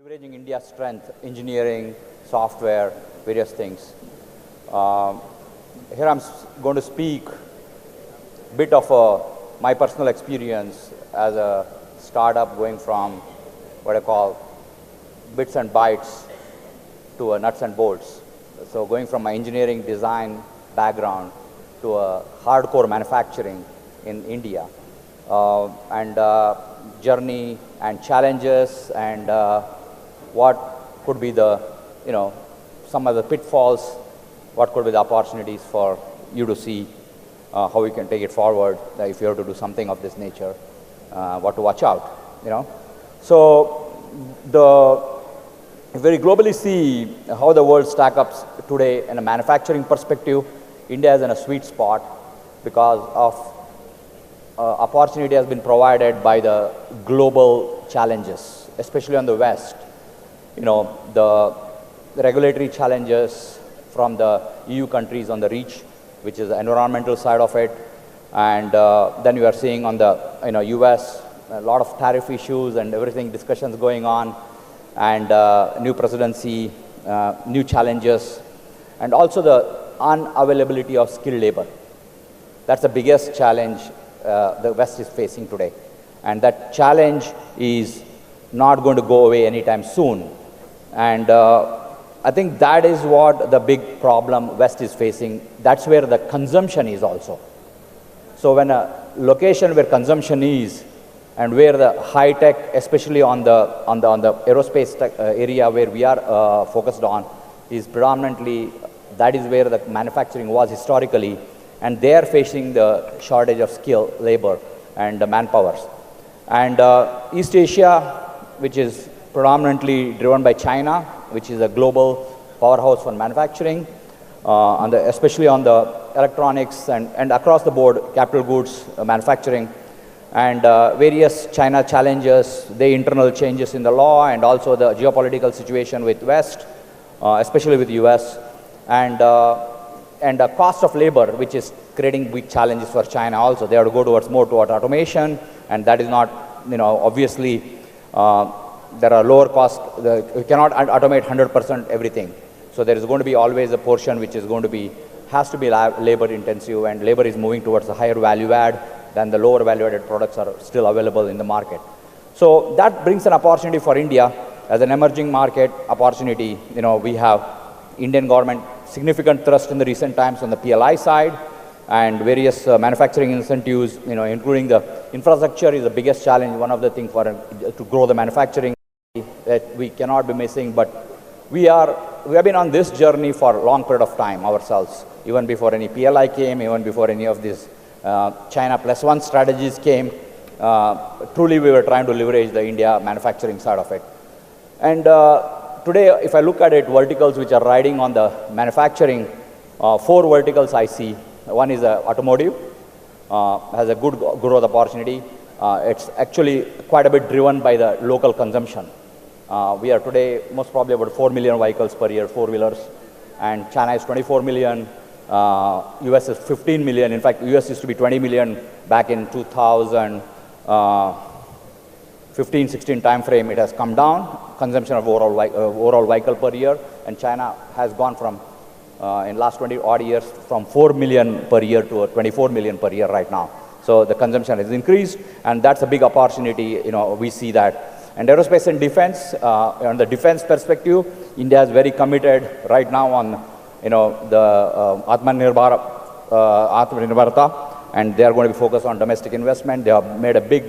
Leveraging India's strength, engineering, software, various things. Here I'm going to speak a bit of my personal experience as a startup going from what I call bits and bytes to nuts and bolts. So going from my engineering design background to a hardcore manufacturing in India, and journey and challenges and what could be the, some of the pitfalls, what could be the opportunities for you to see how you can take it forward if you have to do something of this nature, what to watch out, So if we globally see how the world stack up today in a manufacturing perspective, India is in a sweet spot because of opportunity has been provided by the global challenges, especially on the West. The regulatory challenges from the EU countries on the REACH, which is the environmental side of it. And then you are seeing on the US, a lot of tariff issues and everything, discussions going on, and new presidency, new challenges, and also the unavailability of skilled labor. That's the biggest challenge the West is facing today. And that challenge is not going to go away anytime soon. And I think that is what the big problem West is facing. That's where the consumption is also. So when a location where consumption is and where the high tech, especially on the aerospace tech, area where we are focused on, is predominantly, that is where the manufacturing was historically, and they are facing the shortage of skill, labor, and manpowers. And East Asia, which is predominantly driven by China, which is a global powerhouse for manufacturing, especially on the electronics and across the board, capital goods manufacturing, and various China challenges, the internal changes in the law, and also the geopolitical situation with West, especially with US, and the cost of labor, which is creating big challenges for China also. They have to go more toward automation, and that is not, obviously, there are lower costs. You cannot automate 100% everything. So there is going to be always a portion which is going to be, has to be labor intensive, and labor is moving towards a higher value add than the lower value added products are still available in the market. So that brings an opportunity for India as an emerging market opportunity. We have Indian government significant thrust in the recent times on the PLI side, and various manufacturing incentives, including the infrastructure is the biggest challenge, one of the things to grow the manufacturing that we cannot be missing. But we have been on this journey for a long period of time ourselves, even before any PLI came, even before any of these China +1 strategies came. Truly we were trying to leverage the India manufacturing side of it. And today, if I look at it, verticals which are riding on the manufacturing, 4 verticals I see. One is automotive, has a good growth opportunity. It's actually quite a bit driven by the local consumption. We are today most probably about 4 million vehicles per year, 4-wheelers, and China is 24 million, US is 15 million. In fact, US used to be 20 million back in 2015-16 time frame. It has come down, consumption of overall vehicle per year, and China has gone from, in last 20 odd years, from 4 million per year to 24 million per year right now. So the consumption has increased, and that's a big opportunity, we see that. And aerospace and defense, on the defense perspective, India is very committed right now on, the Atmanirbharta, and they are going to be focused on domestic investment. They have made a big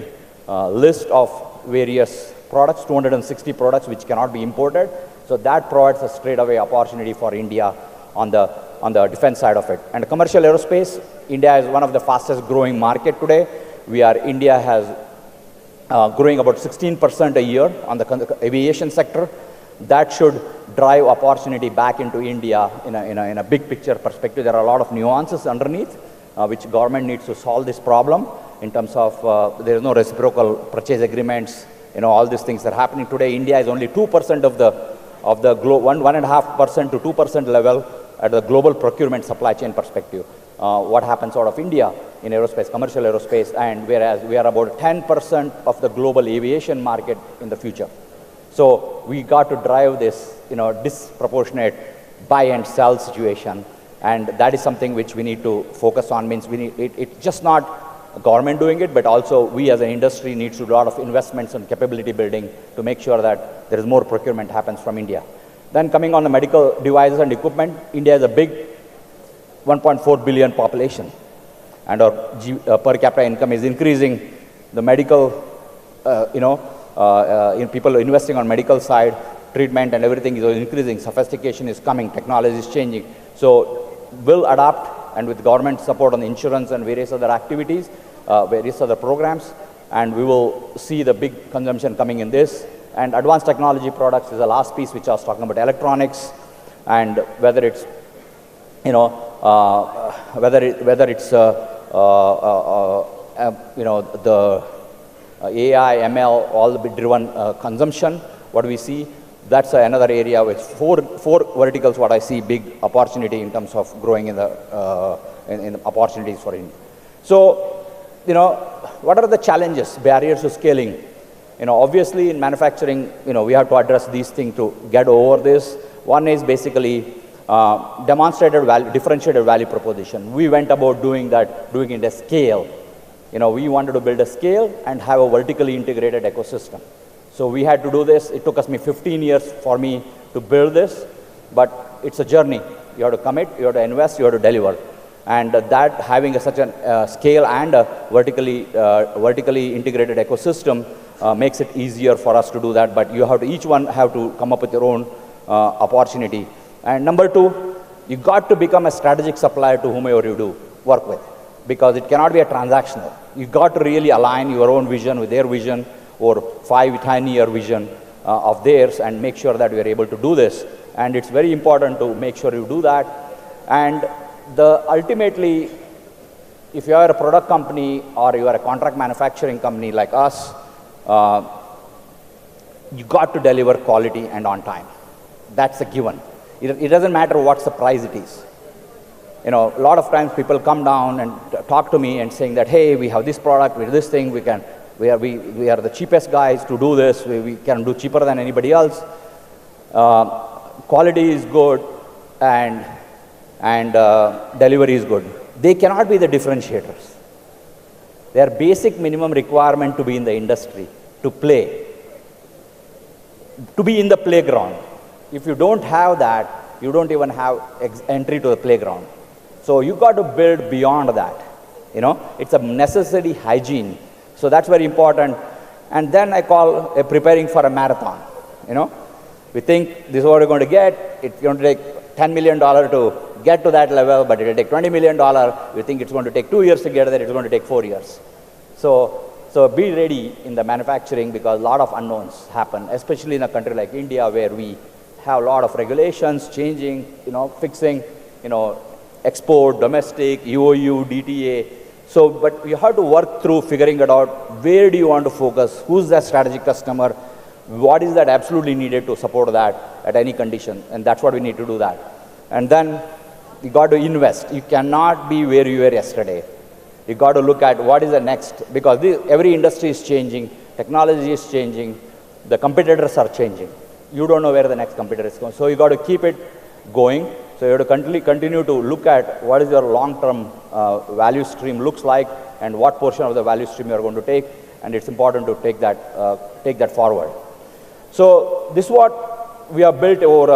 list of various products, 260 products which cannot be imported. So that provides a straightaway opportunity for India on the defense side of it. And commercial aerospace, India is one of the fastest growing market today. India has growing about 16% a year on the aviation sector. That should drive opportunity back into India in a big picture perspective. There are a lot of nuances underneath which government needs to solve this problem in terms of there is no reciprocal purchase agreements. All these things are happening today. India is only 2% of the 1.5% to 2% level at the global procurement supply chain perspective. What happens out of India in aerospace, commercial aerospace, and whereas we are about 10% of the global aviation market in the future. So we got to drive this, disproportionate buy and sell situation. And that is something which we need to focus on. Means we need, it's just not government doing it, but also we as an industry needs to do a lot of investments and capability building to make sure that there is more procurement happens from India. Then coming on the medical devices and equipment, India is a big 1.4 billion population, and our per capita income is increasing. The medical, people investing on medical side, treatment and everything is increasing. Sophistication is coming, technology is changing. So we'll adapt, and with government support on the insurance and various other activities, various other programs, and we will see the big consumption coming in this. And advanced technology products is the last piece which I was talking about, electronics, and whether it's, the AI, ML, all the driven consumption, what we see, that's another area with four verticals what I see big opportunity in terms of growing in the opportunities for India. So, what are the challenges, barriers to scaling? Obviously in manufacturing, we have to address these things to get over this. One is basically differentiated value proposition. We went about doing it at a scale. We wanted to build a scale and have a vertically integrated ecosystem. So we had to do this. It took me 15 years for me to build this, but it's a journey. You have to commit, you have to invest, you have to deliver. And that having such a scale and a vertically integrated ecosystem makes it easier for us to do that, but each one have to come up with your own opportunity. And number two, you got to become a strategic supplier to whomever you do work with, because it cannot be a transactional. You got to really align your own vision with their vision, or 5-10-year vision of theirs, and make sure that we are able to do this. And it's very important to make sure you do that. And ultimately, if you are a product company or you are a contract manufacturing company like us, you got to deliver quality and on time. That's a given. It doesn't matter what's the price it is. A lot of times people come down and talk to me and saying that, hey, we have this product, we have this thing, we are the cheapest guys to do this, we can do cheaper than anybody else. Quality is good and delivery is good. They cannot be the differentiators. They are basic minimum requirement to be in the industry, to play, to be in the playground. If you don't have that, you don't even have entry to the playground. So you got to build beyond that. It's a necessary hygiene. So that's very important. And then I call preparing for a marathon. We think this is what we're going to get. It's going to take $10 million to get to that level, but it will take $20 million. We think it's going to take 2 years to get there. It's going to take 4 years. So be ready in the manufacturing, because a lot of unknowns happen, especially in a country like India, where we have a lot of regulations changing, fixing, export, domestic, UOU, DTA. So, but you have to work through figuring it out. Where do you want to focus? Who's that strategic customer? What is that absolutely needed to support that at any condition? And that's what we need to do that. And then you got to invest. You cannot be where you were yesterday. You got to look at what is the next, because every industry is changing, technology is changing, the competitors are changing. You don't know where the next competitor is going. So you got to keep it going. So you have to continue to look at what is your long-term value stream looks like, and what portion of the value stream you are going to take, and it's important to take that forward. So this is what we have built over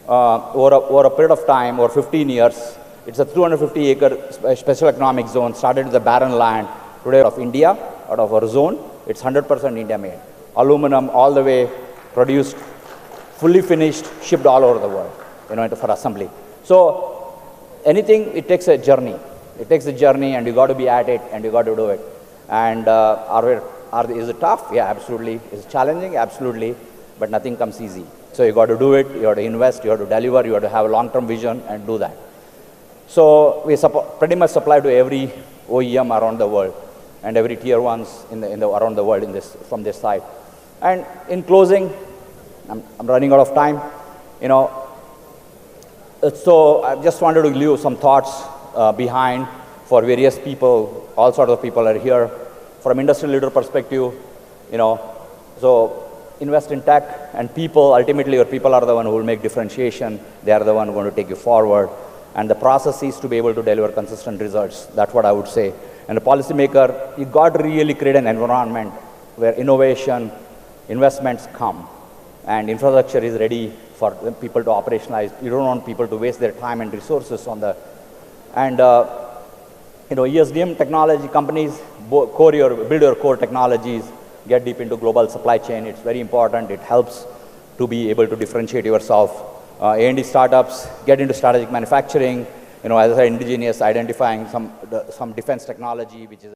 a period of time, over 15 years. It's a 250-acre special economic zone, started with the barren land, today of India, out of our zone. It's 100% India-made. Aluminum all the way, produced, fully finished, shipped all over the world, for assembly. So anything, it takes a journey. It takes a journey, and you got to be at it, and you got to do it. And is it tough? Yeah, absolutely. Is it challenging? Absolutely. But nothing comes easy. So you got to do it. You have to invest. You have to deliver. You have to have a long-term vision and do that. So we pretty much supply to every OEM around the world, and every tier ones around the world from this side. And in closing, I'm running out of time. So I just wanted to leave some thoughts behind for various people. All sorts of people are here. From industry leader perspective, so invest in tech and people. Ultimately, your people are the one who will make differentiation. They are the one going to take you forward. And the process is to be able to deliver consistent results. That's what I would say. And the policymaker, you got to really create an environment where innovation, investments come, and infrastructure is ready for people to operationalize. You don't want people to waste their time and resources on the, and ESDM technology companies, build your core technologies, get deep into global supply chain. It's very important. It helps to be able to differentiate yourself. A&D startups, get into strategic manufacturing, as I said, indigenous, identifying some defense technology, which is